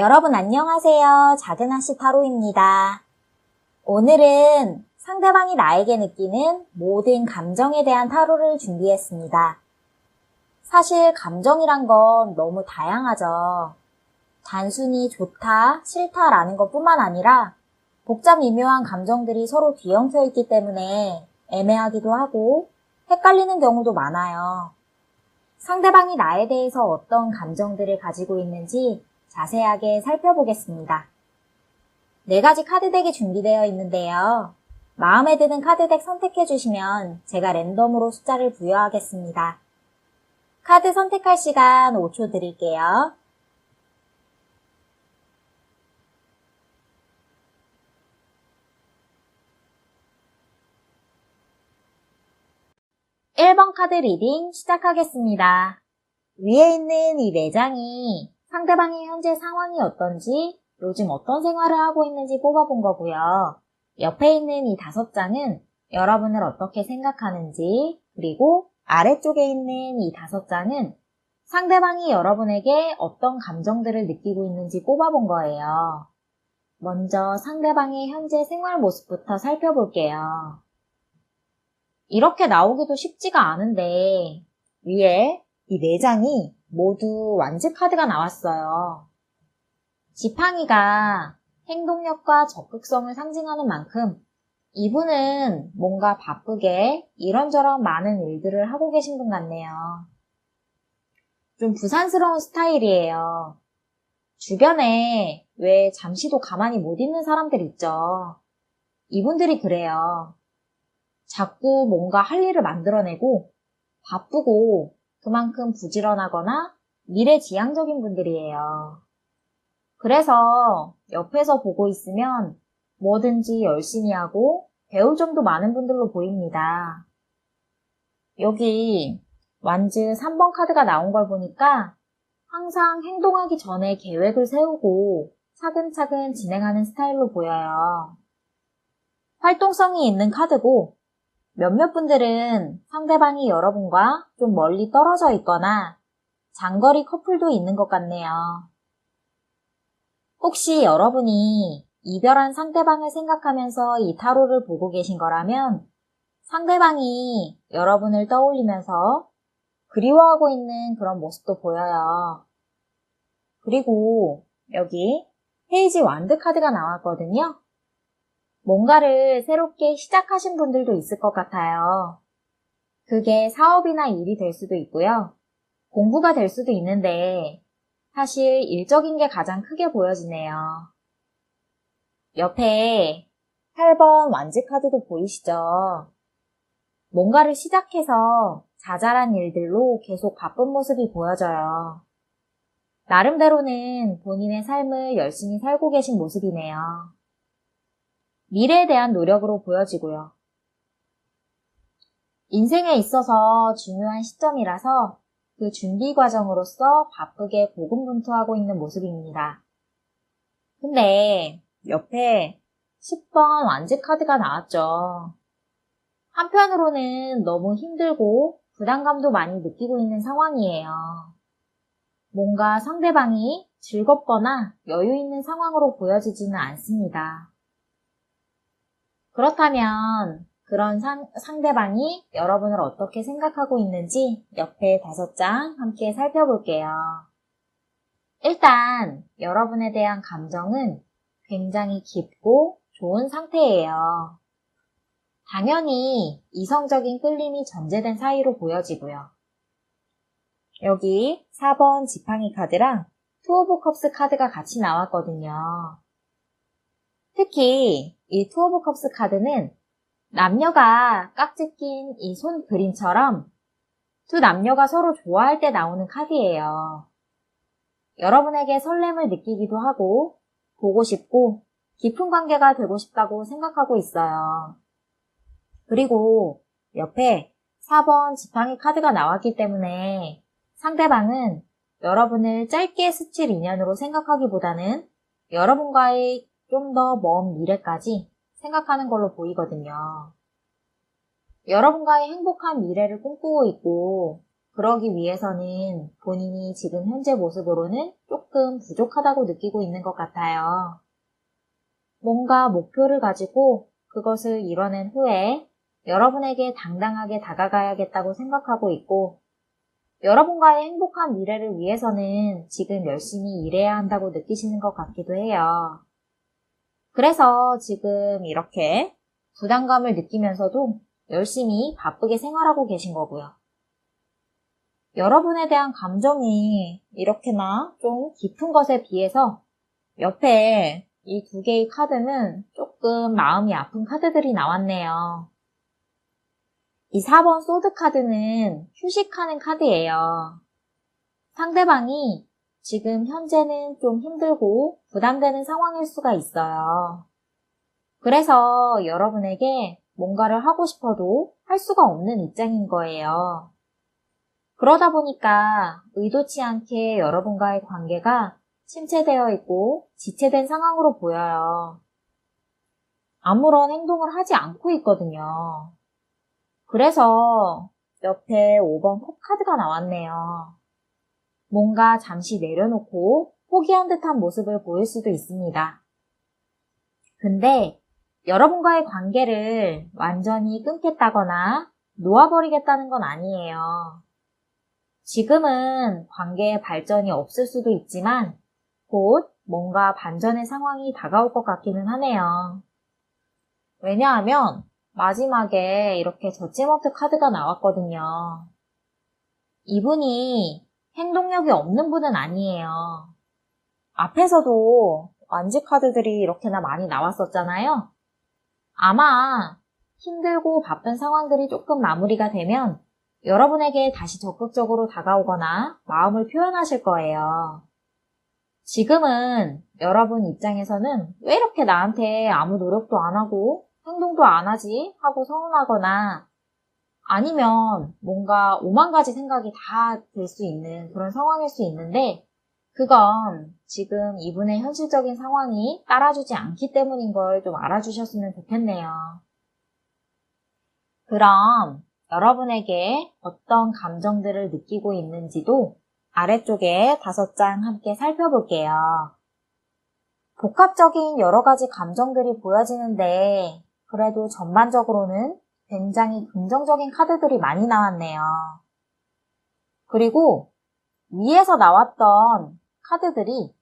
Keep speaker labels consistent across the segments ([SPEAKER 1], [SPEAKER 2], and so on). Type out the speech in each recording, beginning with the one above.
[SPEAKER 1] 여러분 안녕하세요. 작은아씨 타로입니다. 오늘은 상대방이 나에게 느끼는 모든 감정에 대한 타로를 준비했습니다. 사실 감정이란 건 너무 다양하죠. 단순히 좋다, 싫다라는 것뿐만 아니라 복잡 미묘한 감정들이 서로 뒤엉켜 있기 때문에 애매하기도 하고 헷갈리는 경우도 많아요. 상대방이 나에 대해서 어떤 감정들을 가지고 있는지 자세하게 살펴보겠습니다. 4가지 카드덱이 준비되어 있는데요. 마음에 드는 카드덱 선택해주시면 제가 랜덤으로 숫자를 부여하겠습니다. 카드 선택할 시간 5초 드릴게요. (1번) 카드 리딩 시작하겠습니다. 위에 있는 이 4장이 상대방의 현재 상황이 어떤지, 요즘 어떤 생활을 하고 있는지 뽑아본 거고요. 옆에 있는 이 5장은 여러분을 어떻게 생각하는지, 그리고 아래쪽에 있는 이 5장은 상대방이 여러분에게 어떤 감정들을 느끼고 있는지 뽑아본 거예요. 먼저 상대방의 현재 생활 모습부터 살펴볼게요. 이렇게 나오기도 쉽지가 않은데 위에 이 4장이 모두 완즈 카드가 나왔어요. 지팡이가 행동력과 적극성을 상징하는 만큼 이분은 뭔가 바쁘게 이런저런 많은 일들을 하고 계신 분 같네요. 좀 부산스러운 스타일이에요. 주변에 왜 잠시도 가만히 못 있는 사람들 있죠. 이분들이 그래요. 자꾸 뭔가 할 일을 만들어내고 바쁘고 그만큼 부지런하거나 미래지향적인 분들이에요. 그래서 옆에서 보고 있으면 뭐든지 열심히 하고 배울 점도 많은 분들로 보입니다. 여기 완즈 3번 카드가 나온 걸 보니까 항상 행동하기 전에 계획을 세우고 차근차근 진행하는 스타일로 보여요. 활동성이 있는 카드고 몇몇 분들은 상대방이 여러분과 좀 멀리 떨어져 있거나 장거리 커플도 있는 것 같네요. 혹시 여러분이 이별한 상대방을 생각하면서 이 타로를 보고 계신 거라면 상대방이 여러분을 떠올리면서 그리워하고 있는 그런 모습도 보여요. 그리고 여기 페이지 완드 카드가 나왔거든요. 뭔가를 새롭게 시작하신 분들도 있을 것 같아요. 그게 사업이나 일이 될 수도 있고요. 공부가 될 수도 있는데 사실 일적인 게 가장 크게 보여지네요. 옆에 8번 완즈 카드도 보이시죠? 뭔가를 시작해서 자잘한 일들로 계속 바쁜 모습이 보여져요. 나름대로는 본인의 삶을 열심히 살고 계신 모습이네요. 미래에 대한 노력으로 보여지고요. 인생에 있어서 중요한 시점이라서 그 준비 과정으로서 바쁘게 고군분투하고 있는 모습입니다. 근데 옆에 10번 완즈 카드가 나왔죠. 한편으로는 너무 힘들고 부담감도 많이 느끼고 있는 상황이에요. 뭔가 상대방이 즐겁거나 여유 있는 상황으로 보여지지는 않습니다. 그렇다면 그런 상대방이 여러분을 어떻게 생각하고 있는지 옆에 5장 함께 살펴볼게요. 일단 여러분에 대한 감정은 굉장히 깊고 좋은 상태예요. 당연히 이성적인 끌림이 전제된 사이로 보여지고요. 여기 4번 지팡이 카드랑 투 오브 컵스 카드가 같이 나왔거든요. 특히 이 투 오브 컵스 카드는 남녀가 깍지 낀 이 손 그림처럼 두 남녀가 서로 좋아할 때 나오는 카드예요. 여러분에게 설렘을 느끼기도 하고 보고 싶고 깊은 관계가 되고 싶다고 생각하고 있어요. 그리고 옆에 4번 지팡이 카드가 나왔기 때문에 상대방은 여러분을 짧게 스칠 인연으로 생각하기보다는 여러분과의 좀 더 먼 미래까지 생각하는 걸로 보이거든요. 여러분과의 행복한 미래를 꿈꾸고 있고 그러기 위해서는 본인이 지금 현재 모습으로는 조금 부족하다고 느끼고 있는 것 같아요. 뭔가 목표를 가지고 그것을 이뤄낸 후에 여러분에게 당당하게 다가가야겠다고 생각하고 있고, 여러분과의 행복한 미래를 위해서는 지금 열심히 일해야 한다고 느끼시는 것 같기도 해요. 그래서 지금 이렇게 부담감을 느끼면서도 열심히 바쁘게 생활하고 계신 거고요. 여러분에 대한 감정이 이렇게나 좀 깊은 것에 비해서 옆에 이 두 개의 카드는 조금 마음이 아픈 카드들이 나왔네요. 이 4번 소드 카드는 휴식하는 카드예요. 상대방이 지금 현재는 좀 힘들고 부담되는 상황일 수가 있어요. 그래서 여러분에게 뭔가를 하고 싶어도 할 수가 없는 입장인 거예요. 그러다 보니까 의도치 않게 여러분과의 관계가 침체되어 있고 지체된 상황으로 보여요. 아무런 행동을 하지 않고 있거든요. 그래서 옆에 5번 컵 카드가 나왔네요. 뭔가 잠시 내려놓고 포기한 듯한 모습을 보일 수도 있습니다. 근데 여러분과의 관계를 완전히 끊겠다거나 놓아버리겠다는 건 아니에요. 지금은 관계의 발전이 없을 수도 있지만 곧 뭔가 반전의 상황이 다가올 것 같기는 하네요. 왜냐하면 마지막에 이렇게 저지먼트 카드가 나왔거든요. 이분이 행동력이 없는 분은 아니에요. 앞에서도 완지 카드들이 이렇게나 많이 나왔었잖아요. 아마 힘들고 바쁜 상황들이 조금 마무리가 되면 여러분에게 다시 적극적으로 다가오거나 마음을 표현하실 거예요. 지금은 여러분 입장에서는 왜 이렇게 나한테 아무 노력도 안 하고 행동도 안 하지? 하고 서운하거나 아니면 뭔가 오만 가지 생각이 다 들 수 있는 그런 상황일 수 있는데, 그건 지금 이분의 현실적인 상황이 따라주지 않기 때문인 걸 좀 알아주셨으면 좋겠네요. 그럼 여러분에게 어떤 감정들을 느끼고 있는지도 아래쪽에 5장 함께 살펴볼게요. 복합적인 여러 가지 감정들이 보여지는데 그래도 전반적으로는 굉장히 긍정적인 카드들이 많이 나왔네요. 그리고 위에서 나왔던 카드들이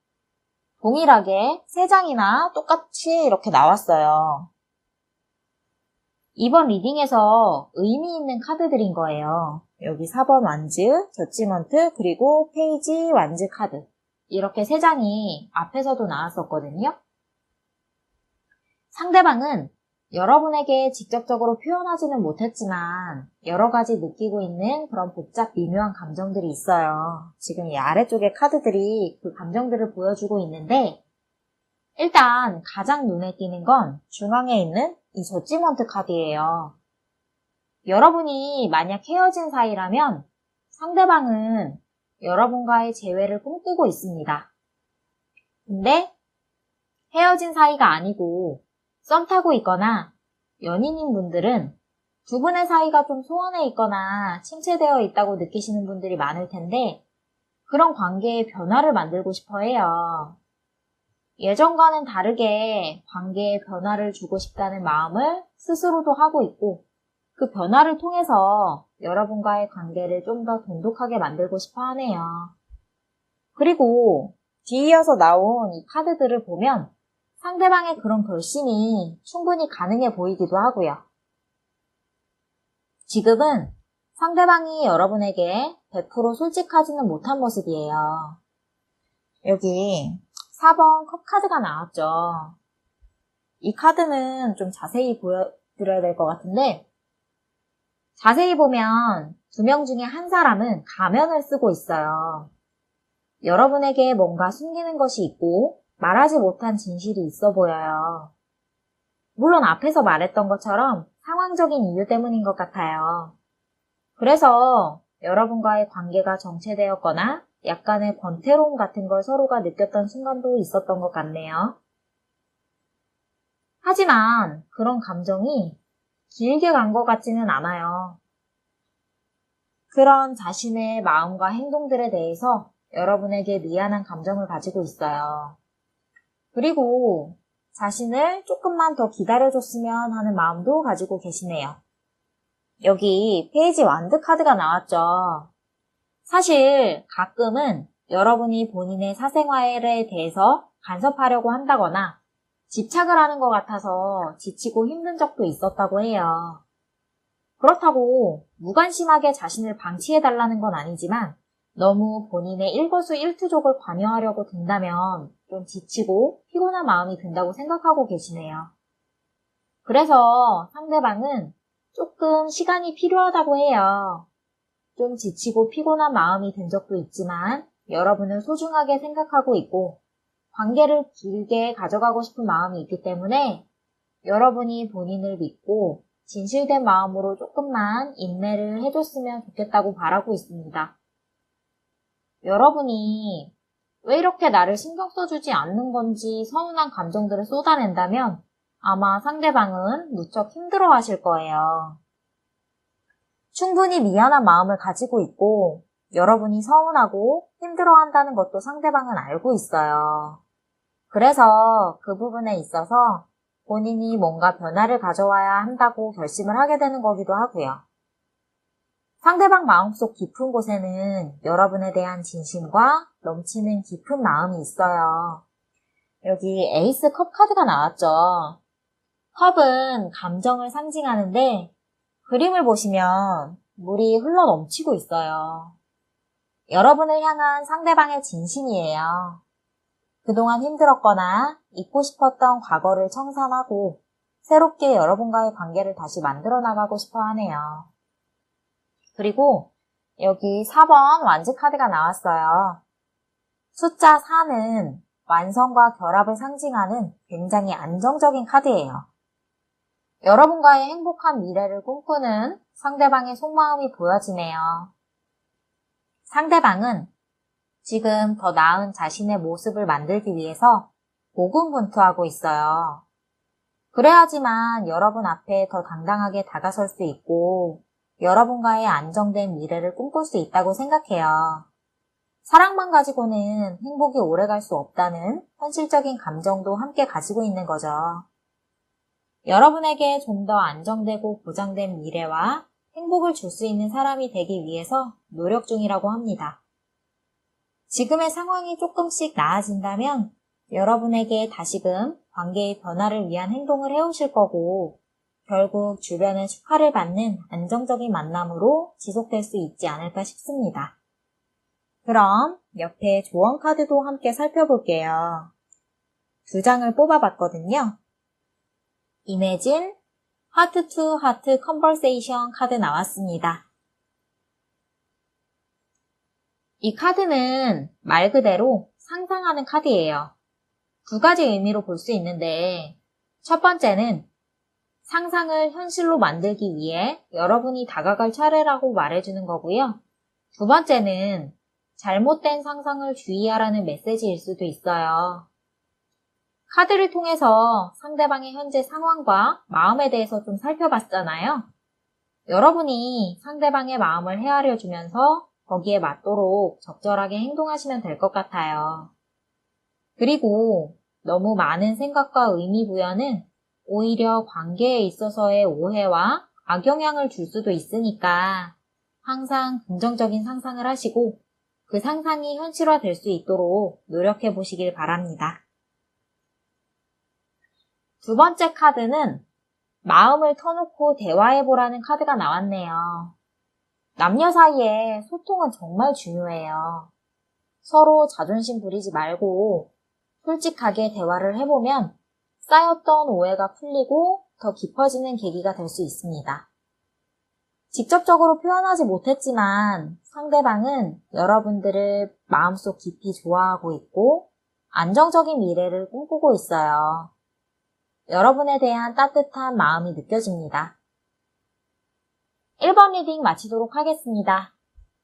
[SPEAKER 1] 동일하게 3장이나 똑같이 이렇게 나왔어요. 이번 리딩에서 의미 있는 카드들인 거예요. 여기 4번 완즈, 저지먼트, 그리고 페이지 완즈 카드. 이렇게 3장이 앞에서도 나왔었거든요. 상대방은 여러분에게 직접적으로 표현하지는 못했지만 여러 가지 느끼고 있는 그런 복잡 미묘한 감정들이 있어요. 지금 이 아래쪽에 카드들이 그 감정들을 보여주고 있는데, 일단 가장 눈에 띄는 건 중앙에 있는 이 저지먼트 카드예요. 여러분이 만약 헤어진 사이라면 상대방은 여러분과의 재회를 꿈꾸고 있습니다. 근데 헤어진 사이가 아니고 썸 타고 있거나 연인인 분들은 두 분의 사이가 좀 소원해 있거나 침체되어 있다고 느끼시는 분들이 많을 텐데, 그런 관계의 변화를 만들고 싶어 해요. 예전과는 다르게 관계에 변화를 주고 싶다는 마음을 스스로도 하고 있고, 그 변화를 통해서 여러분과의 관계를 좀 더 돈독하게 만들고 싶어 하네요. 그리고 뒤이어서 나온 이 카드들을 보면 상대방의 그런 결심이 충분히 가능해 보이기도 하고요. 지금은 상대방이 여러분에게 100% 솔직하지는 못한 모습이에요. 여기 4번 컵 카드가 나왔죠. 이 카드는 좀 자세히 보여드려야 될 것 같은데, 자세히 보면 2명 중에 한 사람은 가면을 쓰고 있어요. 여러분에게 뭔가 숨기는 것이 있고 말하지 못한 진실이 있어 보여요. 물론 앞에서 말했던 것처럼 상황적인 이유 때문인 것 같아요. 그래서 여러분과의 관계가 정체되었거나 약간의 권태로움 같은 걸 서로가 느꼈던 순간도 있었던 것 같네요. 하지만 그런 감정이 길게 간 것 같지는 않아요. 그런 자신의 마음과 행동들에 대해서 여러분에게 미안한 감정을 가지고 있어요. 그리고 자신을 조금만 더 기다려줬으면 하는 마음도 가지고 계시네요. 여기 페이지 완드 카드가 나왔죠. 사실 가끔은 여러분이 본인의 사생활에 대해서 간섭하려고 한다거나 집착을 하는 것 같아서 지치고 힘든 적도 있었다고 해요. 그렇다고 무관심하게 자신을 방치해달라는 건 아니지만 너무 본인의 일거수일투족을 관여하려고 든다면 좀 지치고 피곤한 마음이 든다고 생각하고 계시네요. 그래서 상대방은 조금 시간이 필요하다고 해요. 좀 지치고 피곤한 마음이 든 적도 있지만 여러분을 소중하게 생각하고 있고 관계를 길게 가져가고 싶은 마음이 있기 때문에 여러분이 본인을 믿고 진실된 마음으로 조금만 인내를 해줬으면 좋겠다고 바라고 있습니다. 여러분이 왜 이렇게 나를 신경 써주지 않는 건지 서운한 감정들을 쏟아낸다면 아마 상대방은 무척 힘들어 하실 거예요. 충분히 미안한 마음을 가지고 있고 여러분이 서운하고 힘들어 한다는 것도 상대방은 알고 있어요. 그래서 그 부분에 있어서 본인이 뭔가 변화를 가져와야 한다고 결심을 하게 되는 거기도 하고요. 상대방 마음속 깊은 곳에는 여러분에 대한 진심과 넘치는 깊은 마음이 있어요. 여기 에이스 컵 카드가 나왔죠. 컵은 감정을 상징하는데 그림을 보시면 물이 흘러 넘치고 있어요. 여러분을 향한 상대방의 진심이에요. 그동안 힘들었거나 잊고 싶었던 과거를 청산하고 새롭게 여러분과의 관계를 다시 만들어 나가고 싶어 하네요. 그리고 여기 4번 완즈 카드가 나왔어요. 숫자 4는 완성과 결합을 상징하는 굉장히 안정적인 카드예요. 여러분과의 행복한 미래를 꿈꾸는 상대방의 속마음이 보여지네요. 상대방은 지금 더 나은 자신의 모습을 만들기 위해서 고군분투하고 있어요. 그래야지만 여러분 앞에 더 당당하게 다가설 수 있고 여러분과의 안정된 미래를 꿈꿀 수 있다고 생각해요. 사랑만 가지고는 행복이 오래갈 수 없다는 현실적인 감정도 함께 가지고 있는 거죠. 여러분에게 좀 더 안정되고 보장된 미래와 행복을 줄 수 있는 사람이 되기 위해서 노력 중이라고 합니다. 지금의 상황이 조금씩 나아진다면 여러분에게 다시금 관계의 변화를 위한 행동을 해오실 거고 결국 주변의 축하를 받는 안정적인 만남으로 지속될 수 있지 않을까 싶습니다. 그럼 옆에 조언 카드도 함께 살펴볼게요. 2장을 뽑아봤거든요. Imagine Heart to Heart Conversation 카드 나왔습니다. 이 카드는 말 그대로 상상하는 카드예요. 2가지 의미로 볼 수 있는데 첫 번째는 상상을 현실로 만들기 위해 여러분이 다가갈 차례라고 말해주는 거고요. 2번째는 잘못된 상상을 주의하라는 메시지일 수도 있어요. 카드를 통해서 상대방의 현재 상황과 마음에 대해서 좀 살펴봤잖아요. 여러분이 상대방의 마음을 헤아려 주면서 거기에 맞도록 적절하게 행동하시면 될 것 같아요. 그리고 너무 많은 생각과 의미 부여는 오히려 관계에 있어서의 오해와 악영향을 줄 수도 있으니까 항상 긍정적인 상상을 하시고 그 상상이 현실화될 수 있도록 노력해 보시길 바랍니다. 2번째 카드는 마음을 터놓고 대화해보라는 카드가 나왔네요. 남녀 사이에 소통은 정말 중요해요. 서로 자존심 부리지 말고 솔직하게 대화를 해보면 쌓였던 오해가 풀리고 더 깊어지는 계기가 될 수 있습니다. 직접적으로 표현하지 못했지만 상대방은 여러분들을 마음속 깊이 좋아하고 있고 안정적인 미래를 꿈꾸고 있어요. 여러분에 대한 따뜻한 마음이 느껴집니다. 1번 리딩 마치도록 하겠습니다.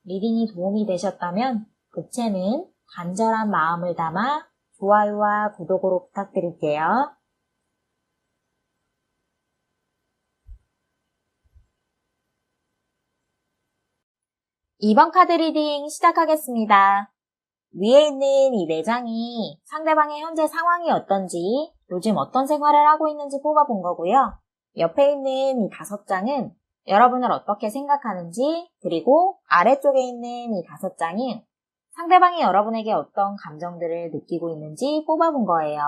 [SPEAKER 1] 리딩이 도움이 되셨다면 복채는 간절한 마음을 담아 좋아요와 구독으로 부탁드릴게요. 2번 카드 리딩 시작하겠습니다. 위에 있는 이 4장이 상대방의 현재 상황이 어떤지, 요즘 어떤 생활을 하고 있는지 뽑아본 거고요. 옆에 있는 이 5장은 여러분을 어떻게 생각하는지, 그리고 아래쪽에 있는 이 5장은 상대방이 여러분에게 어떤 감정들을 느끼고 있는지 뽑아본 거예요.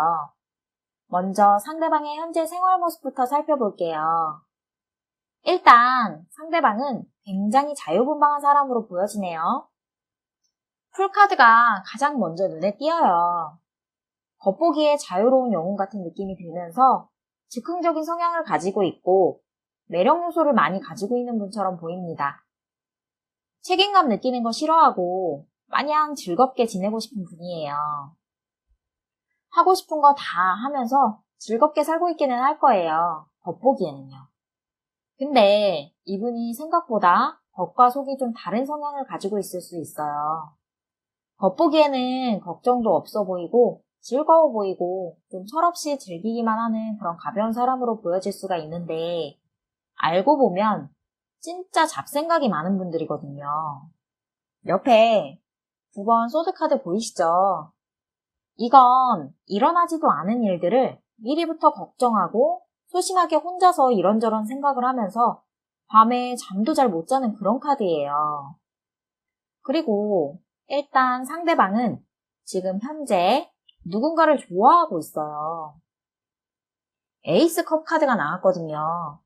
[SPEAKER 1] 먼저 상대방의 현재 생활 모습부터 살펴볼게요. 일단 상대방은 굉장히 자유분방한 사람으로 보여지네요. 풀카드가 가장 먼저 눈에 띄어요. 겉보기에 자유로운 영웅 같은 느낌이 들면서 즉흥적인 성향을 가지고 있고 매력 요소를 많이 가지고 있는 분처럼 보입니다. 책임감 느끼는 거 싫어하고 마냥 즐겁게 지내고 싶은 분이에요. 하고 싶은 거 다 하면서 즐겁게 살고 있기는 할 거예요. 겉보기에는요. 근데 이분이 생각보다 겉과 속이 좀 다른 성향을 가지고 있을 수 있어요. 겉보기에는 걱정도 없어 보이고 즐거워 보이고 좀 철없이 즐기기만 하는 그런 가벼운 사람으로 보여질 수가 있는데 알고 보면 진짜 잡생각이 많은 분들이거든요. 옆에 9번 소드카드 보이시죠? 이건 일어나지도 않은 일들을 미리부터 걱정하고 소심하게 혼자서 이런저런 생각을 하면서 밤에 잠도 잘 못 자는 그런 카드예요. 그리고 일단 상대방은 지금 현재 누군가를 좋아하고 있어요. 에이스 컵 카드가 나왔거든요.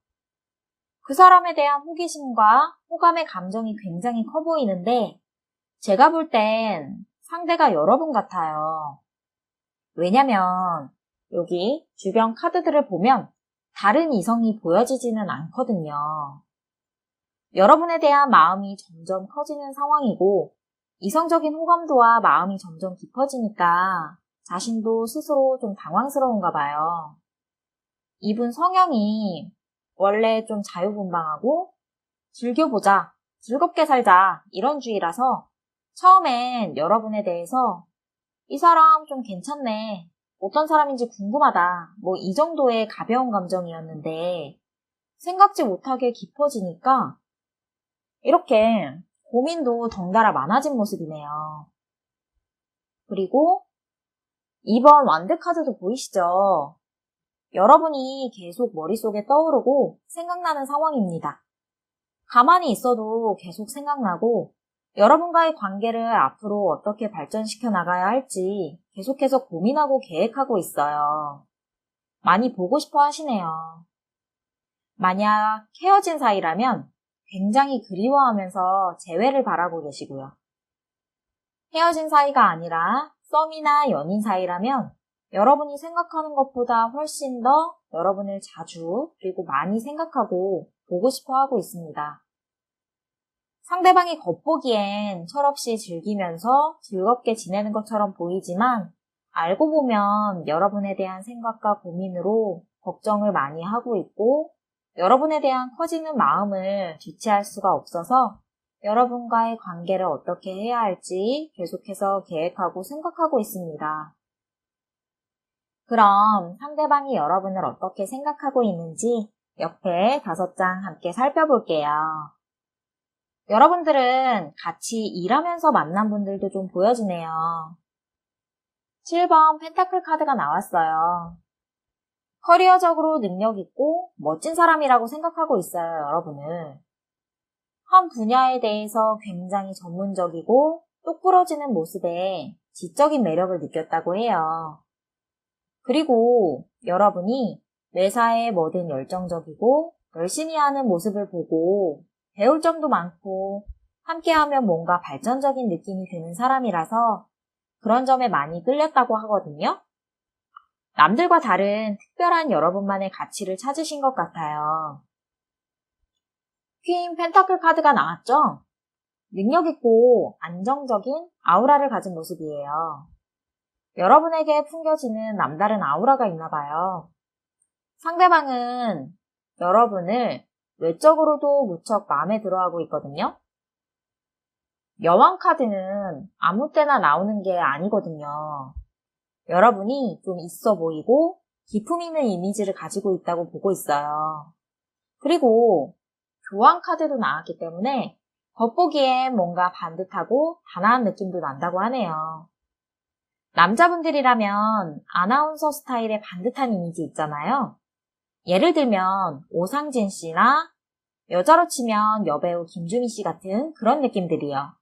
[SPEAKER 1] 그 사람에 대한 호기심과 호감의 감정이 굉장히 커 보이는데 제가 볼 땐 상대가 여러분 같아요. 왜냐면 여기 주변 카드들을 보면 다른 이성이 보여지지는 않거든요. 여러분에 대한 마음이 점점 커지는 상황이고 이성적인 호감도와 마음이 점점 깊어지니까 자신도 스스로 좀 당황스러운가 봐요. 이분 성향이 원래 좀 자유분방하고 즐겨보자, 즐겁게 살자 이런 주의라서 처음엔 여러분에 대해서 이 사람 좀 괜찮네, 어떤 사람인지 궁금하다 뭐 이 정도의 가벼운 감정이었는데 생각지 못하게 깊어지니까 이렇게 고민도 덩달아 많아진 모습이네요. 그리고 2번 완드 카드도 보이시죠? 여러분이 계속 머릿속에 떠오르고 생각나는 상황입니다. 가만히 있어도 계속 생각나고 여러분과의 관계를 앞으로 어떻게 발전시켜 나가야 할지 계속해서 고민하고 계획하고 있어요. 많이 보고 싶어 하시네요. 만약 헤어진 사이라면 굉장히 그리워하면서 재회를 바라고 계시고요. 헤어진 사이가 아니라 썸이나 연인 사이라면 여러분이 생각하는 것보다 훨씬 더 여러분을 자주 그리고 많이 생각하고 보고 싶어 하고 있습니다. 상대방이 겉보기엔 철없이 즐기면서 즐겁게 지내는 것처럼 보이지만 알고 보면 여러분에 대한 생각과 고민으로 걱정을 많이 하고 있고 여러분에 대한 커지는 마음을 주체할 수가 없어서 여러분과의 관계를 어떻게 해야 할지 계속해서 계획하고 생각하고 있습니다. 그럼 상대방이 여러분을 어떻게 생각하고 있는지 옆에 5장 함께 살펴볼게요. 여러분들은 같이 일하면서 만난 분들도 좀 보여지네요. 7번 펜타클 카드가 나왔어요. 커리어적으로 능력 있고 멋진 사람이라고 생각하고 있어요, 여러분을. 한 분야에 대해서 굉장히 전문적이고 똑부러지는 모습에 지적인 매력을 느꼈다고 해요. 그리고 여러분이 매사에 뭐든 열정적이고 열심히 하는 모습을 보고 배울 점도 많고 함께하면 뭔가 발전적인 느낌이 드는 사람이라서 그런 점에 많이 끌렸다고 하거든요. 남들과 다른 특별한 여러분만의 가치를 찾으신 것 같아요. 퀸 펜타클 카드가 나왔죠? 능력 있고 안정적인 아우라를 가진 모습이에요. 여러분에게 풍겨지는 남다른 아우라가 있나 봐요. 상대방은 여러분을 외적으로도 무척 마음에 들어하고 있거든요. 여왕 카드는 아무 때나 나오는 게 아니거든요. 여러분이 좀 있어 보이고 기품 있는 이미지를 가지고 있다고 보고 있어요. 그리고 교황 카드도 나왔기 때문에 겉보기엔 뭔가 반듯하고 단아한 느낌도 난다고 하네요. 남자분들이라면 아나운서 스타일의 반듯한 이미지 있잖아요. 예를 들면 오상진 씨나 여자로 치면 여배우 김주미 씨 같은 그런 느낌들이요.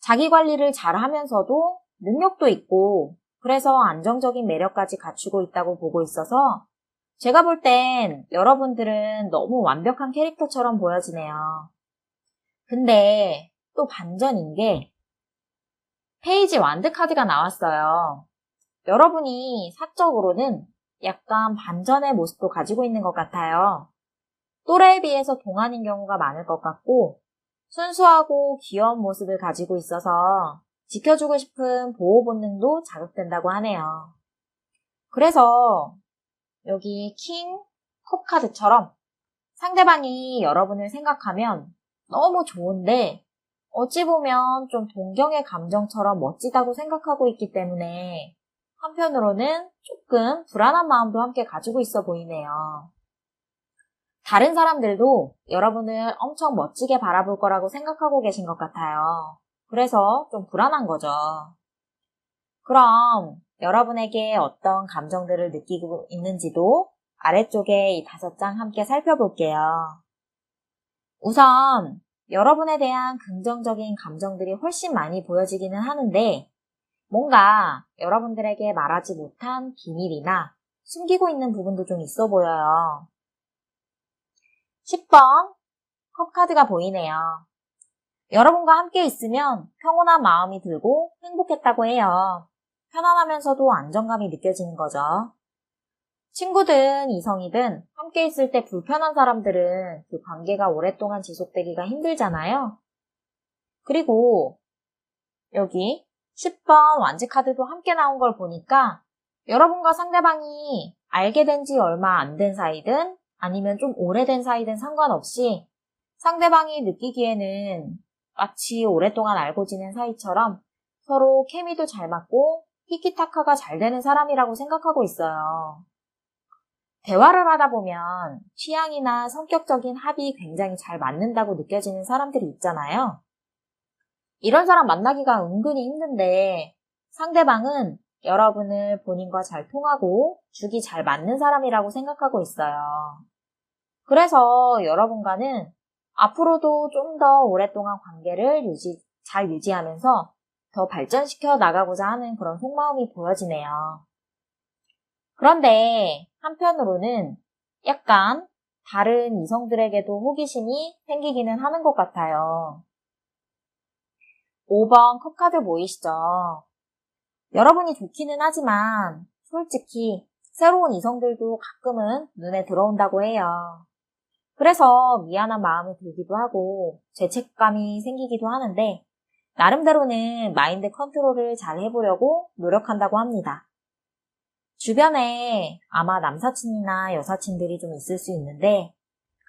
[SPEAKER 1] 자기 관리를 잘 하면서도 능력도 있고 그래서 안정적인 매력까지 갖추고 있다고 보고 있어서 제가 볼 땐 여러분들은 너무 완벽한 캐릭터처럼 보여지네요. 근데 또 반전인 게 페이지 완드 카드가 나왔어요. 여러분이 사적으로는 약간 반전의 모습도 가지고 있는 것 같아요. 또래에 비해서 동안인 경우가 많을 것 같고 순수하고 귀여운 모습을 가지고 있어서 지켜주고 싶은 보호 본능도 자극된다고 하네요. 그래서 여기 킹, 컵 카드처럼 상대방이 여러분을 생각하면 너무 좋은데 어찌 보면 좀 동경의 감정처럼 멋지다고 생각하고 있기 때문에 한편으로는 조금 불안한 마음도 함께 가지고 있어 보이네요. 다른 사람들도 여러분을 엄청 멋지게 바라볼 거라고 생각하고 계신 것 같아요. 그래서 좀 불안한 거죠. 그럼 여러분에게 어떤 감정들을 느끼고 있는지도 아래쪽에 이 5장 함께 살펴볼게요. 우선 여러분에 대한 긍정적인 감정들이 훨씬 많이 보여지기는 하는데 뭔가 여러분들에게 말하지 못한 비밀이나 숨기고 있는 부분도 좀 있어 보여요. 10번 컵 카드가 보이네요. 여러분과 함께 있으면 평온한 마음이 들고 행복했다고 해요. 편안하면서도 안정감이 느껴지는 거죠. 친구든 이성이든 함께 있을 때 불편한 사람들은 그 관계가 오랫동안 지속되기가 힘들잖아요. 그리고 여기 10번 완지 카드도 함께 나온 걸 보니까 여러분과 상대방이 알게 된 지 얼마 안 된 사이든 아니면 좀 오래된 사이든 상관없이 상대방이 느끼기에는 마치 오랫동안 알고 지낸 사이처럼 서로 케미도 잘 맞고 티키타카가 잘 되는 사람이라고 생각하고 있어요. 대화를 하다 보면 취향이나 성격적인 합이 굉장히 잘 맞는다고 느껴지는 사람들이 있잖아요. 이런 사람 만나기가 은근히 힘든데 상대방은 여러분을 본인과 잘 통하고 죽이 잘 맞는 사람이라고 생각하고 있어요. 그래서 여러분과는 앞으로도 좀 더 오랫동안 관계를 잘 유지하면서 더 발전시켜 나가고자 하는 그런 속마음이 보여지네요. 그런데 한편으로는 약간 다른 이성들에게도 호기심이 생기기는 하는 것 같아요. 5번 컵 카드 보이시죠? 여러분이 좋기는 하지만 솔직히 새로운 이성들도 가끔은 눈에 들어온다고 해요. 그래서 미안한 마음이 들기도 하고 죄책감이 생기기도 하는데 나름대로는 마인드 컨트롤을 잘 해보려고 노력한다고 합니다. 주변에 아마 남사친이나 여사친들이 좀 있을 수 있는데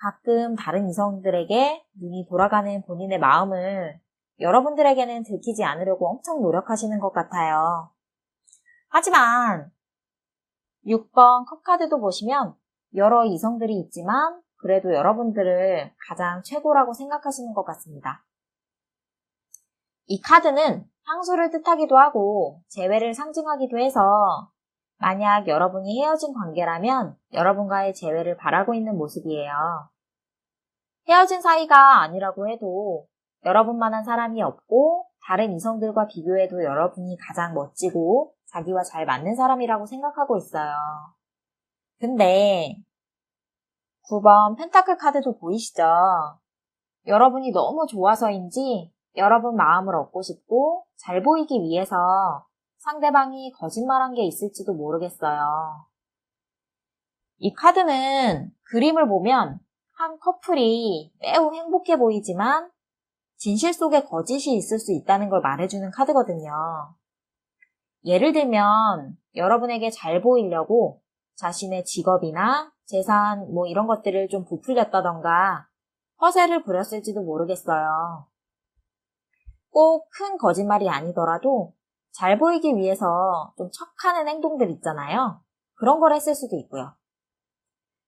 [SPEAKER 1] 가끔 다른 이성들에게 눈이 돌아가는 본인의 마음을 여러분들에게는 들키지 않으려고 엄청 노력하시는 것 같아요. 하지만 6번 컵카드도 보시면 여러 이성들이 있지만 그래도 여러분들을 가장 최고라고 생각하시는 것 같습니다. 이 카드는 향수를 뜻하기도 하고 재회를 상징하기도 해서 만약 여러분이 헤어진 관계라면 여러분과의 재회를 바라고 있는 모습이에요. 헤어진 사이가 아니라고 해도 여러분만한 사람이 없고 다른 이성들과 비교해도 여러분이 가장 멋지고 자기와 잘 맞는 사람이라고 생각하고 있어요. 근데 9번 펜타클 카드도 보이시죠? 여러분이 너무 좋아서인지 여러분 마음을 얻고 싶고 잘 보이기 위해서 상대방이 거짓말한 게 있을지도 모르겠어요. 이 카드는 그림을 보면 한 커플이 매우 행복해 보이지만 진실 속에 거짓이 있을 수 있다는 걸 말해주는 카드거든요. 예를 들면 여러분에게 잘 보이려고 자신의 직업이나 재산 이런 것들을 좀 부풀렸다던가 허세를 부렸을지도 모르겠어요. 꼭 큰 거짓말이 아니더라도 잘 보이기 위해서 좀 척하는 행동들 있잖아요. 그런 걸 했을 수도 있고요.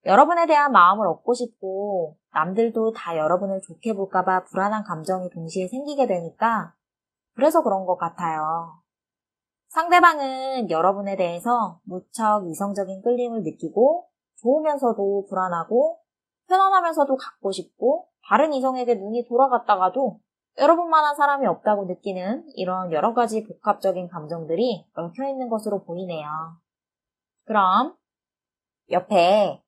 [SPEAKER 1] 여러분에 대한 마음을 얻고 싶고 남들도 다 여러분을 좋게 볼까봐 불안한 감정이 동시에 생기게 되니까 그래서 그런 것 같아요. 상대방은 여러분에 대해서 무척 이성적인 끌림을 느끼고 좋으면서도 불안하고 편안하면서도 갖고 싶고 다른 이성에게 눈이 돌아갔다가도 여러분만한 사람이 없다고 느끼는 이런 여러 가지 복합적인 감정들이 얽혀 있는 것으로 보이네요. 그럼 옆에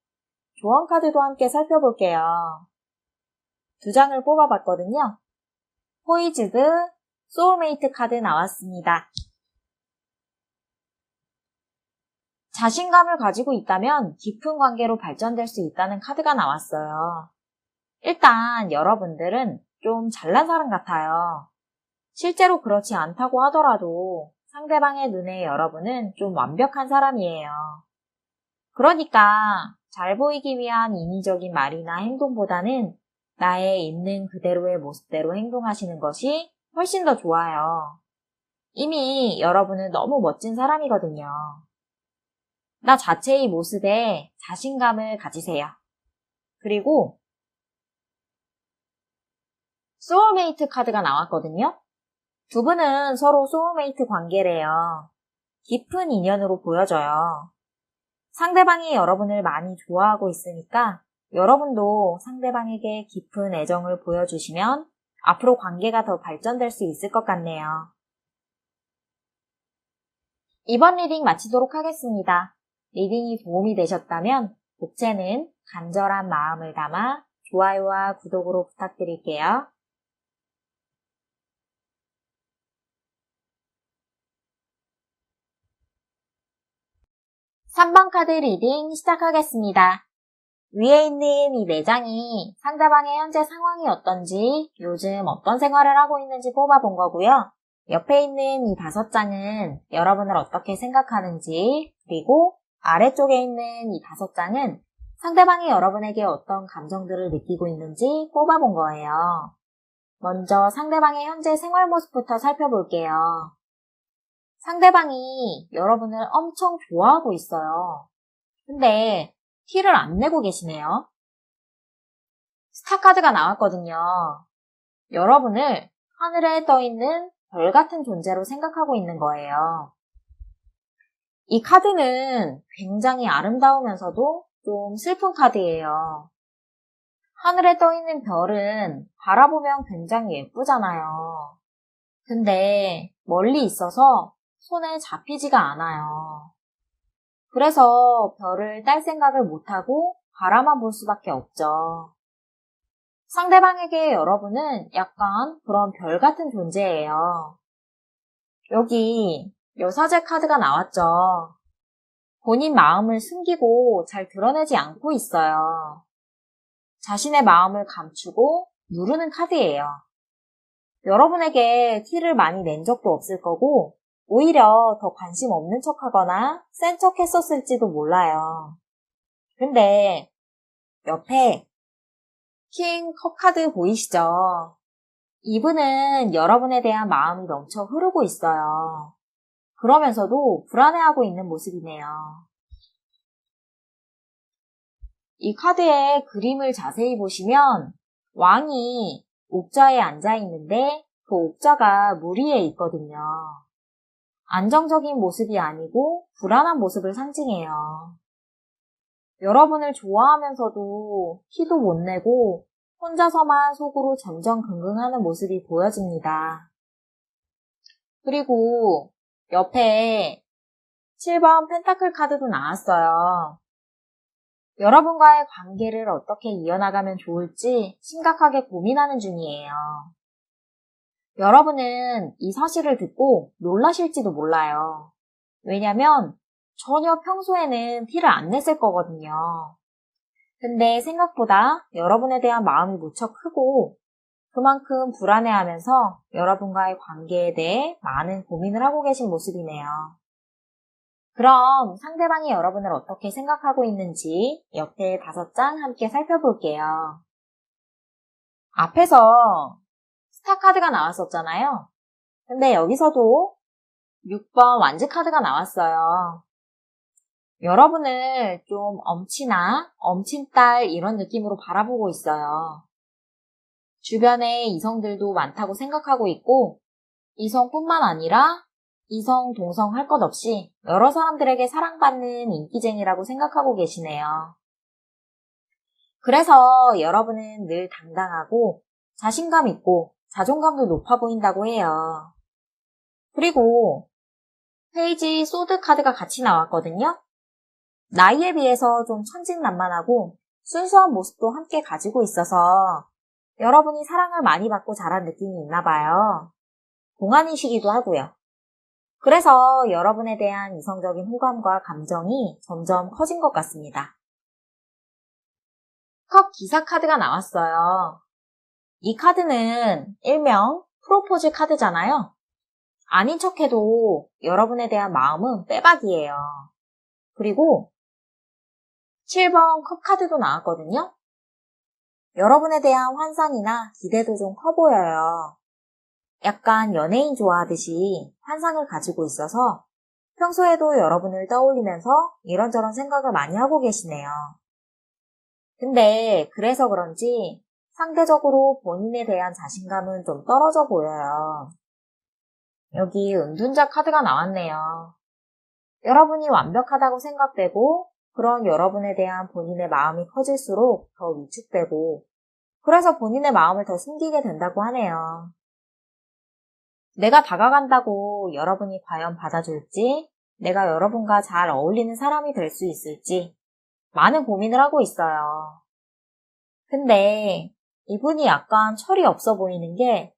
[SPEAKER 1] 조언 카드도 함께 살펴볼게요. 2장을 뽑아봤거든요. 포이즈드, 소울메이트 카드 나왔습니다. 자신감을 가지고 있다면 깊은 관계로 발전될 수 있다는 카드가 나왔어요. 일단 여러분들은 좀 잘난 사람 같아요. 실제로 그렇지 않다고 하더라도 상대방의 눈에 여러분은 좀 완벽한 사람이에요. 그러니까 잘 보이기 위한 인위적인 말이나 행동보다는 나의 있는 그대로의 모습대로 행동하시는 것이 훨씬 더 좋아요. 이미 여러분은 너무 멋진 사람이거든요. 나 자체의 모습에 자신감을 가지세요. 그리고 소울메이트 카드가 나왔거든요. 두 분은 서로 소울메이트 관계래요. 깊은 인연으로 보여져요. 상대방이 여러분을 많이 좋아하고 있으니까 여러분도 상대방에게 깊은 애정을 보여주시면 앞으로 관계가 더 발전될 수 있을 것 같네요. 이번 리딩 마치도록 하겠습니다. 리딩이 도움이 되셨다면 복채는 간절한 마음을 담아 좋아요와 구독으로 부탁드릴게요. 3번 카드 리딩 시작하겠습니다. 위에 있는 이 4장이 상대방의 현재 상황이 어떤지, 요즘 어떤 생활을 하고 있는지 뽑아본 거고요. 옆에 있는 이 5장은 여러분을 어떻게 생각하는지, 그리고 아래쪽에 있는 이 5장은 상대방이 여러분에게 어떤 감정들을 느끼고 있는지 뽑아본 거예요. 먼저 상대방의 현재 생활 모습부터 살펴볼게요. 상대방이 여러분을 엄청 좋아하고 있어요. 근데 티를 안 내고 계시네요. 스타카드가 나왔거든요. 여러분을 하늘에 떠있는 별 같은 존재로 생각하고 있는 거예요. 이 카드는 굉장히 아름다우면서도 좀 슬픈 카드예요. 하늘에 떠있는 별은 바라보면 굉장히 예쁘잖아요. 근데 멀리 있어서 손에 잡히지가 않아요. 그래서 별을 딸 생각을 못하고 바라만 볼 수밖에 없죠. 상대방에게 여러분은 약간 그런 별 같은 존재예요. 여기 여사제 카드가 나왔죠. 본인 마음을 숨기고 잘 드러내지 않고 있어요. 자신의 마음을 감추고 누르는 카드예요. 여러분에게 티를 많이 낸 적도 없을 거고 오히려 더 관심 없는 척하거나 센 척 했었을지도 몰라요. 근데 옆에 킹 컵 카드 보이시죠? 이분은 여러분에 대한 마음이 넘쳐 흐르고 있어요. 그러면서도 불안해하고 있는 모습이네요. 이 카드의 그림을 자세히 보시면 왕이 옥좌에 앉아 있는데 그 옥좌가 물 위에 있거든요. 안정적인 모습이 아니고 불안한 모습을 상징해요. 여러분을 좋아하면서도 티도 못 내고 혼자서만 속으로 전전긍긍하는 모습이 보여집니다. 그리고 옆에 7번 펜타클 카드도 나왔어요. 여러분과의 관계를 어떻게 이어나가면 좋을지 심각하게 고민하는 중이에요. 여러분은 이 사실을 듣고 놀라실지도 몰라요. 왜냐면 전혀 평소에는 티를 안 냈을 거거든요. 근데 생각보다 여러분에 대한 마음이 무척 크고 그만큼 불안해하면서 여러분과의 관계에 대해 많은 고민을 하고 계신 모습이네요. 그럼 상대방이 여러분을 어떻게 생각하고 있는지 옆에 5장 함께 살펴볼게요. 앞에서 스타 카드가 나왔었잖아요. 근데 여기서도 6번 완즈 카드가 나왔어요. 여러분을 좀 엄친아, 엄친딸 이런 느낌으로 바라보고 있어요. 주변에 이성들도 많다고 생각하고 있고 이성뿐만 아니라 이성, 동성 할 것 없이 여러 사람들에게 사랑받는 인기쟁이라고 생각하고 계시네요. 그래서 여러분은 늘 당당하고 자신감 있고 자존감도 높아 보인다고 해요. 그리고 페이지 소드 카드가 같이 나왔거든요. 나이에 비해서 좀 천진난만하고 순수한 모습도 함께 가지고 있어서 여러분이 사랑을 많이 받고 자란 느낌이 있나 봐요. 동안이시기도 하고요. 그래서 여러분에 대한 이성적인 호감과 감정이 점점 커진 것 같습니다. 컵 기사 카드가 나왔어요. 이 카드는 일명 프로포즈 카드잖아요. 아닌 척해도 여러분에 대한 마음은 빼박이에요. 그리고 7번 컵 카드도 나왔거든요. 여러분에 대한 환상이나 기대도 좀 커 보여요. 약간 연예인 좋아하듯이 환상을 가지고 있어서 평소에도 여러분을 떠올리면서 이런저런 생각을 많이 하고 계시네요. 근데 그래서 그런지 상대적으로 본인에 대한 자신감은 좀 떨어져 보여요. 여기 은둔자 카드가 나왔네요. 여러분이 완벽하다고 생각되고 그런 여러분에 대한 본인의 마음이 커질수록 더 위축되고 그래서 본인의 마음을 더 숨기게 된다고 하네요. 내가 다가간다고 여러분이 과연 받아줄지, 내가 여러분과 잘 어울리는 사람이 될 수 있을지 많은 고민을 하고 있어요. 근데 이분이 약간 철이 없어 보이는 게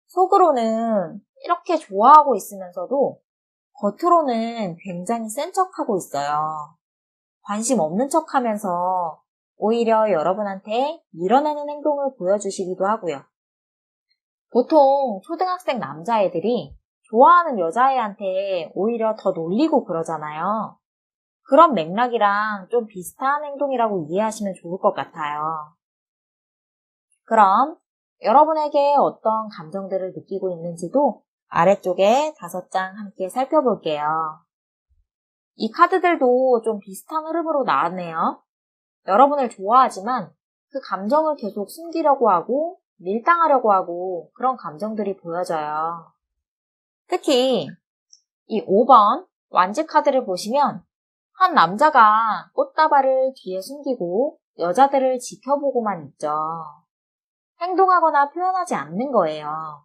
[SPEAKER 1] 속으로는 이렇게 좋아하고 있으면서도 겉으로는 굉장히 센 척하고 있어요. 관심 없는 척하면서 오히려 여러분한테 밀어내는 행동을 보여주시기도 하고요. 보통 초등학생 남자애들이 좋아하는 여자애한테 오히려 더 놀리고 그러잖아요. 그런 맥락이랑 좀 비슷한 행동이라고 이해하시면 좋을 것 같아요. 그럼 여러분에게 어떤 감정들을 느끼고 있는지도 아래쪽에 5장 함께 살펴볼게요. 이 카드들도 좀 비슷한 흐름으로 나왔네요. 여러분을 좋아하지만 그 감정을 계속 숨기려고 하고 밀당하려고 하고 그런 감정들이 보여져요. 특히 이 5번 완지 카드를 보시면 한 남자가 꽃다발을 뒤에 숨기고 여자들을 지켜보고만 있죠. 행동하거나 표현하지 않는 거예요.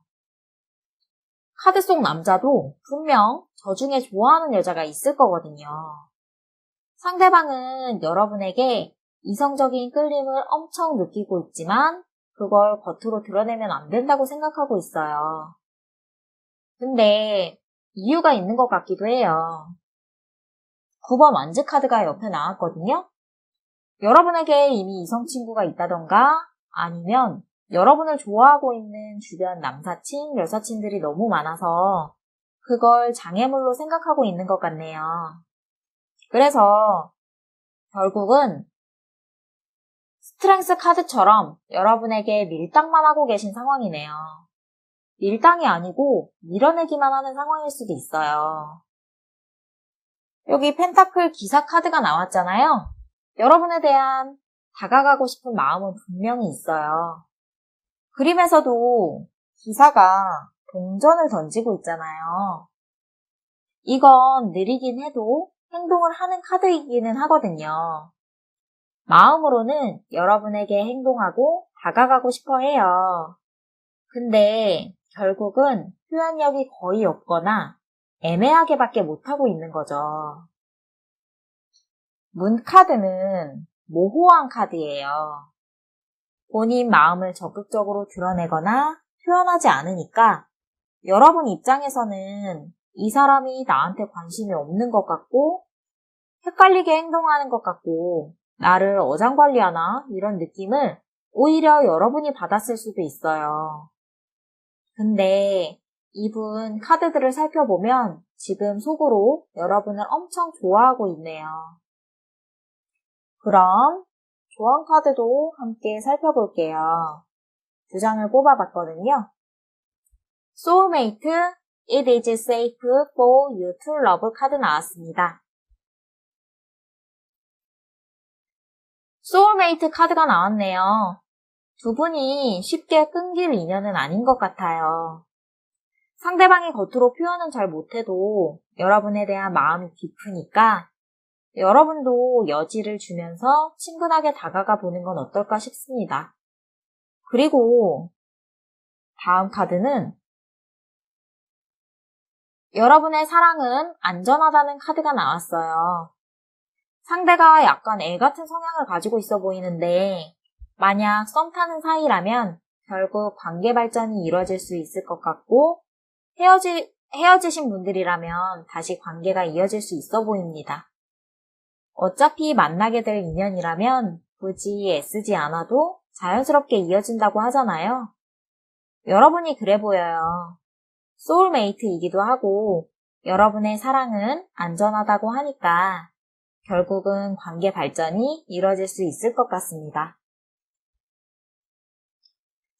[SPEAKER 1] 카드 속 남자도 분명 저 중에 좋아하는 여자가 있을 거거든요. 상대방은 여러분에게 이성적인 끌림을 엄청 느끼고 있지만 그걸 겉으로 드러내면 안 된다고 생각하고 있어요. 근데 이유가 있는 것 같기도 해요. 9번 완즈 카드가 옆에 나왔거든요. 여러분에게 이미 이성 친구가 있다던가 아니면 여러분을 좋아하고 있는 주변 남사친, 여사친들이 너무 많아서 그걸 장애물로 생각하고 있는 것 같네요. 그래서 결국은 스트렝스 카드처럼 여러분에게 밀당만 하고 계신 상황이네요. 밀당이 아니고 밀어내기만 하는 상황일 수도 있어요. 여기 펜타클 기사 카드가 나왔잖아요. 여러분에 대한 다가가고 싶은 마음은 분명히 있어요. 그림에서도 기사가 동전을 던지고 있잖아요. 이건 느리긴 해도 행동을 하는 카드이기는 하거든요. 마음으로는 여러분에게 행동하고 다가가고 싶어 해요. 근데 결국은 표현력이 거의 없거나 애매하게밖에 못하고 있는 거죠. 문 카드는 모호한 카드예요. 본인 마음을 적극적으로 드러내거나 표현하지 않으니까 여러분 입장에서는 이 사람이 나한테 관심이 없는 것 같고 헷갈리게 행동하는 것 같고 나를 어장관리하나 이런 느낌을 오히려 여러분이 받았을 수도 있어요. 근데 이분 카드들을 살펴보면 지금 속으로 여러분을 엄청 좋아하고 있네요. 그럼 조언 카드도 함께 살펴볼게요. 2장을 뽑아봤거든요. 소울메이트, It is safe for you to love 카드 나왔습니다. 소울메이트 카드가 나왔네요. 두 분이 쉽게 끊길 인연은 아닌 것 같아요. 상대방이 겉으로 표현은 잘 못해도 여러분에 대한 마음이 깊으니까 여러분도 여지를 주면서 친근하게 다가가 보는 건 어떨까 싶습니다. 그리고 다음 카드는 여러분의 사랑은 안전하다는 카드가 나왔어요. 상대가 약간 애 같은 성향을 가지고 있어 보이는데 만약 썸 타는 사이라면 결국 관계 발전이 이루어질 수 있을 것 같고 헤어지신 분들이라면 다시 관계가 이어질 수 있어 보입니다. 어차피 만나게 될 인연이라면 굳이 애쓰지 않아도 자연스럽게 이어진다고 하잖아요. 여러분이 그래 보여요. 소울메이트이기도 하고 여러분의 사랑은 안전하다고 하니까 결국은 관계 발전이 이루어질 수 있을 것 같습니다.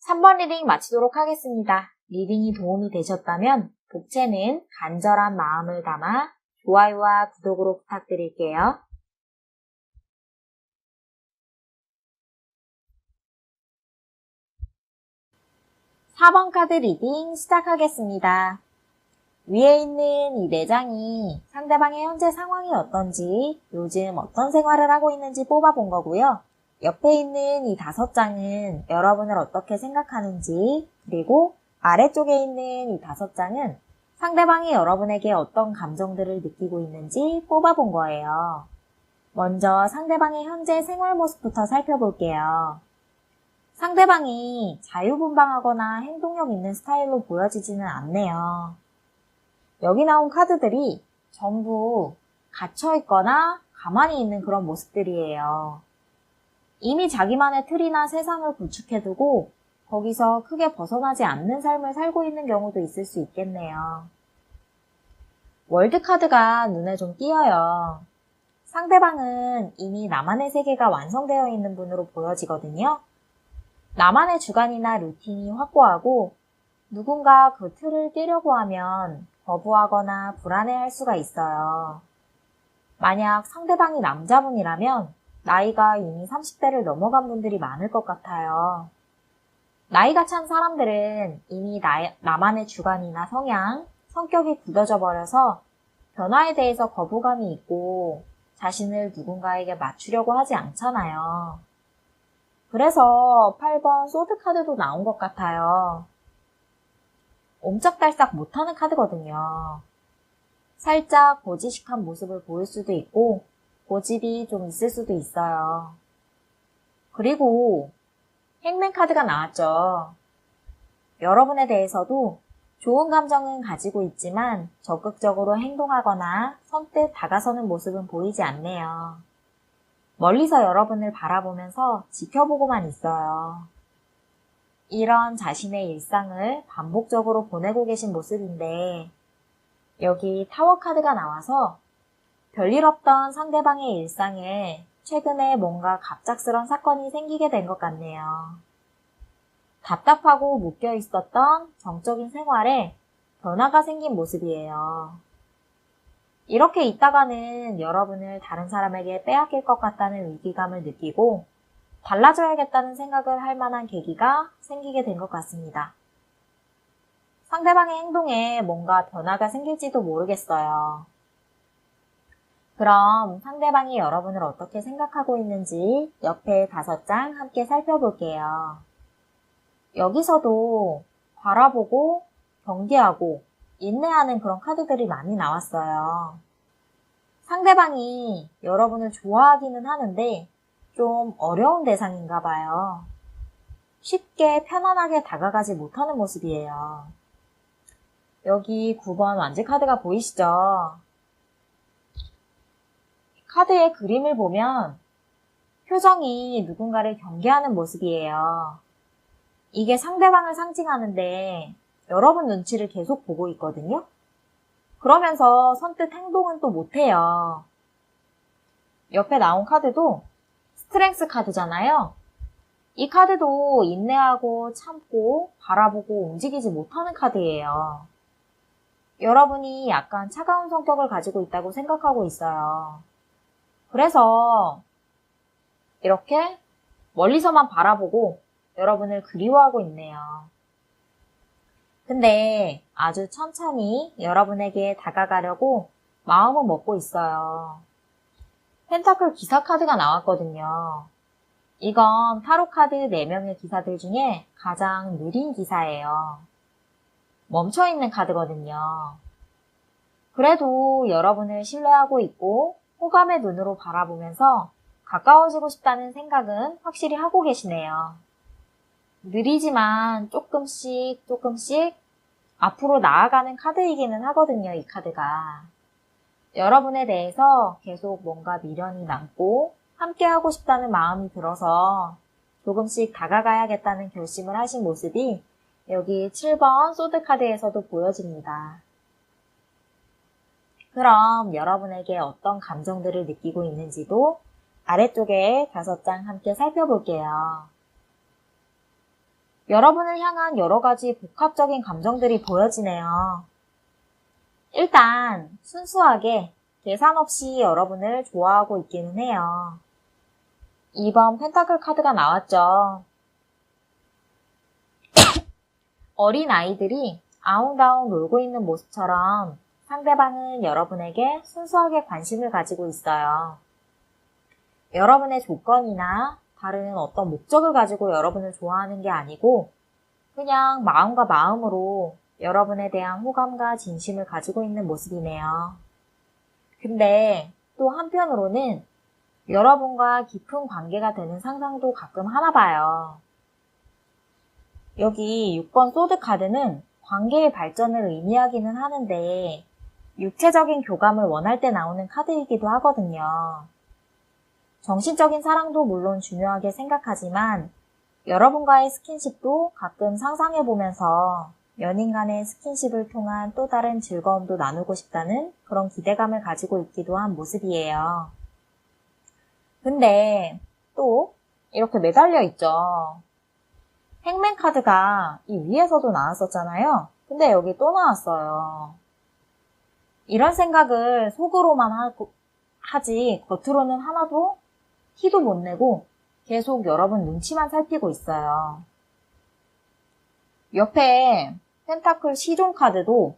[SPEAKER 1] 3번 리딩 마치도록 하겠습니다. 리딩이 도움이 되셨다면 복채는 간절한 마음을 담아 좋아요와 구독으로 부탁드릴게요. 4번 카드 리딩 시작하겠습니다. 위에 있는 이 4장이 상대방의 현재 상황이 어떤지, 요즘 어떤 생활을 하고 있는지 뽑아본 거고요. 옆에 있는 이 5장은 여러분을 어떻게 생각하는지, 그리고 아래쪽에 있는 이 5장은 상대방이 여러분에게 어떤 감정들을 느끼고 있는지 뽑아본 거예요. 먼저 상대방의 현재 생활 모습부터 살펴볼게요. 상대방이 자유분방하거나 행동력 있는 스타일로 보여지지는 않네요. 여기 나온 카드들이 전부 갇혀있거나 가만히 있는 그런 모습들이에요. 이미 자기만의 틀이나 세상을 구축해두고 거기서 크게 벗어나지 않는 삶을 살고 있는 경우도 있을 수 있겠네요. 월드 카드가 눈에 좀 띄어요. 상대방은 이미 나만의 세계가 완성되어 있는 분으로 보여지거든요. 나만의 주관이나 루틴이 확고하고 누군가 그 틀을 깨려고 하면 거부하거나 불안해할 수가 있어요. 만약 상대방이 남자분이라면 나이가 이미 30대를 넘어간 분들이 많을 것 같아요. 나이가 찬 사람들은 이미 나만의 주관이나 성향, 성격이 굳어져 버려서 변화에 대해서 거부감이 있고 자신을 누군가에게 맞추려고 하지 않잖아요. 그래서 8번 소드 카드도 나온 것 같아요. 옴짝달싹 못하는 카드거든요. 살짝 고지식한 모습을 보일 수도 있고 고집이 좀 있을 수도 있어요. 그리고 행맨 카드가 나왔죠. 여러분에 대해서도 좋은 감정은 가지고 있지만 적극적으로 행동하거나 선뜻 다가서는 모습은 보이지 않네요. 멀리서 여러분을 바라보면서 지켜보고만 있어요. 이런 자신의 일상을 반복적으로 보내고 계신 모습인데 여기 타워 카드가 나와서 별일 없던 상대방의 일상에 최근에 뭔가 갑작스런 사건이 생기게 된 것 같네요. 답답하고 묶여 있었던 정적인 생활에 변화가 생긴 모습이에요. 이렇게 있다가는 여러분을 다른 사람에게 빼앗길 것 같다는 위기감을 느끼고 달라져야겠다는 생각을 할 만한 계기가 생기게 된 것 같습니다. 상대방의 행동에 뭔가 변화가 생길지도 모르겠어요. 그럼 상대방이 여러분을 어떻게 생각하고 있는지 옆에 5장 함께 살펴볼게요. 여기서도 바라보고 경계하고 인내하는 그런 카드들이 많이 나왔어요. 상대방이 여러분을 좋아하기는 하는데 좀 어려운 대상인가 봐요. 쉽게 편안하게 다가가지 못하는 모습이에요. 여기 9번 완지 카드가 보이시죠? 카드의 그림을 보면 표정이 누군가를 경계하는 모습이에요. 이게 상대방을 상징하는데 여러분 눈치를 계속 보고 있거든요. 그러면서 선뜻 행동은 또 못해요. 옆에 나온 카드도 스트렝스 카드잖아요. 이 카드도 인내하고 참고 바라보고 움직이지 못하는 카드예요. 여러분이 약간 차가운 성격을 가지고 있다고 생각하고 있어요. 그래서 이렇게 멀리서만 바라보고 여러분을 그리워하고 있네요. 근데 아주 천천히 여러분에게 다가가려고 마음은 먹고 있어요. 펜타클 기사 카드가 나왔거든요. 이건 타로 카드 4명의 기사들 중에 가장 느린 기사예요. 멈춰있는 카드거든요. 그래도 여러분을 신뢰하고 있고 호감의 눈으로 바라보면서 가까워지고 싶다는 생각은 확실히 하고 계시네요. 느리지만 조금씩 앞으로 나아가는 카드이기는 하거든요, 이 카드가. 여러분에 대해서 계속 뭔가 미련이 남고 함께하고 싶다는 마음이 들어서 조금씩 다가가야겠다는 결심을 하신 모습이 여기 7번 소드 카드에서도 보여집니다. 그럼 여러분에게 어떤 감정들을 느끼고 있는지도 아래쪽에 5장 함께 살펴볼게요. 여러분을 향한 여러 가지 복합적인 감정들이 보여지네요. 일단 순수하게 계산 없이 여러분을 좋아하고 있기는 해요. 2번 펜타클 카드가 나왔죠. 어린 아이들이 아웅다웅 놀고 있는 모습처럼 상대방은 여러분에게 순수하게 관심을 가지고 있어요. 여러분의 조건이나 다른 어떤 목적을 가지고 여러분을 좋아하는 게 아니고 그냥 마음과 마음으로 여러분에 대한 호감과 진심을 가지고 있는 모습이네요. 근데 또 한편으로는 여러분과 깊은 관계가 되는 상상도 가끔 하나 봐요. 여기 6번 소드 카드는 관계의 발전을 의미하기는 하는데 육체적인 교감을 원할 때 나오는 카드이기도 하거든요. 정신적인 사랑도 물론 중요하게 생각하지만 여러분과의 스킨십도 가끔 상상해보면서 연인 간의 스킨십을 통한 또 다른 즐거움도 나누고 싶다는 그런 기대감을 가지고 있기도 한 모습이에요. 근데 또 이렇게 매달려 있죠. 행맨 카드가 이 위에서도 나왔었잖아요. 근데 여기 또 나왔어요. 이런 생각을 속으로만 하지 겉으로는 하나도 티도 못 내고 계속 여러분 눈치만 살피고 있어요. 옆에 펜타클 시존 카드도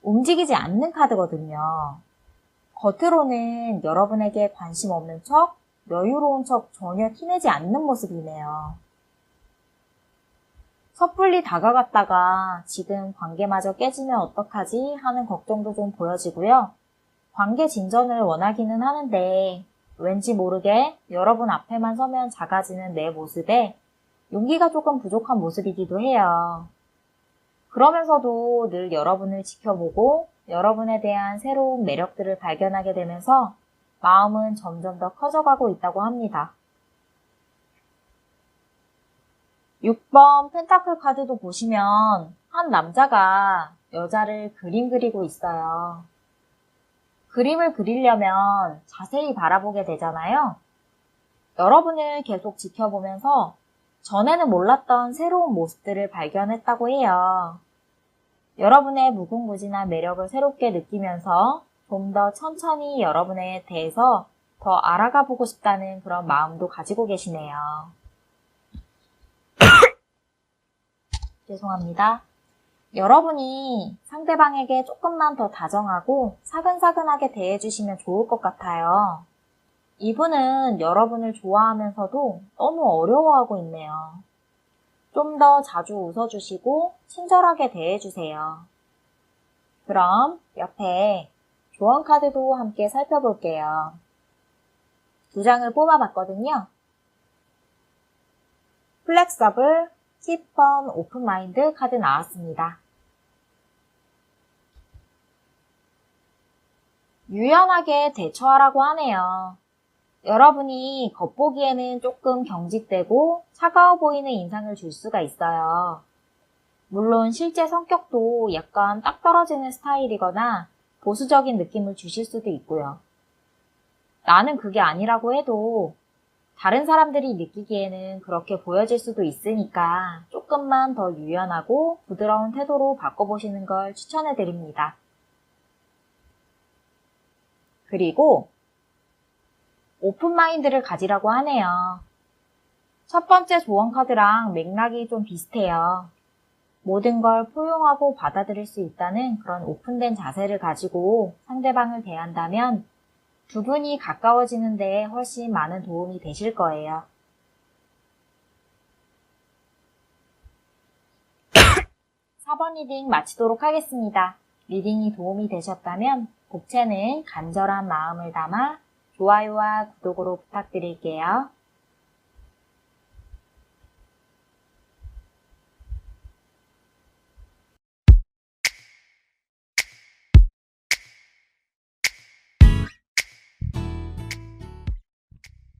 [SPEAKER 1] 움직이지 않는 카드거든요. 겉으로는 여러분에게 관심 없는 척, 여유로운 척 전혀 티내지 않는 모습이네요. 섣불리 다가갔다가 지금 관계마저 깨지면 어떡하지 하는 걱정도 좀 보여지고요. 관계 진전을 원하기는 하는데 왠지 모르게 여러분 앞에만 서면 작아지는 내 모습에 용기가 조금 부족한 모습이기도 해요. 그러면서도 늘 여러분을 지켜보고 여러분에 대한 새로운 매력들을 발견하게 되면서 마음은 점점 더 커져가고 있다고 합니다. 6번 펜타클 카드도 보시면 한 남자가 여자를 그림 그리고 있어요. 그림을 그리려면 자세히 바라보게 되잖아요. 여러분을 계속 지켜보면서 전에는 몰랐던 새로운 모습들을 발견했다고 해요. 여러분의 무궁무진한 매력을 새롭게 느끼면서 좀 더 천천히 여러분에 대해서 더 알아가 보고 싶다는 그런 마음도 가지고 계시네요. 죄송합니다. 여러분이 상대방에게 조금만 더 다정하고 사근사근하게 대해주시면 좋을 것 같아요. 이분은 여러분을 좋아하면서도 너무 어려워하고 있네요. 좀 더 자주 웃어주시고 친절하게 대해주세요. 그럼 옆에 조언 카드도 함께 살펴볼게요. 2장을 뽑아봤거든요. 플렉서블, 10번 오픈마인드 카드 나왔습니다. 유연하게 대처하라고 하네요. 여러분이 겉보기에는 조금 경직되고 차가워 보이는 인상을 줄 수가 있어요. 물론 실제 성격도 약간 딱 떨어지는 스타일이거나 보수적인 느낌을 주실 수도 있고요. 나는 그게 아니라고 해도 다른 사람들이 느끼기에는 그렇게 보여질 수도 있으니까 조금만 더 유연하고 부드러운 태도로 바꿔보시는 걸 추천해드립니다. 그리고 오픈 마인드를 가지라고 하네요. 첫 번째 조언 카드랑 맥락이 좀 비슷해요. 모든 걸 포용하고 받아들일 수 있다는 그런 오픈된 자세를 가지고 상대방을 대한다면 두 분이 가까워지는 데 훨씬 많은 도움이 되실 거예요. 4번 리딩 마치도록 하겠습니다. 리딩이 도움이 되셨다면 복채는 간절한 마음을 담아 좋아요와 구독으로 부탁드릴게요.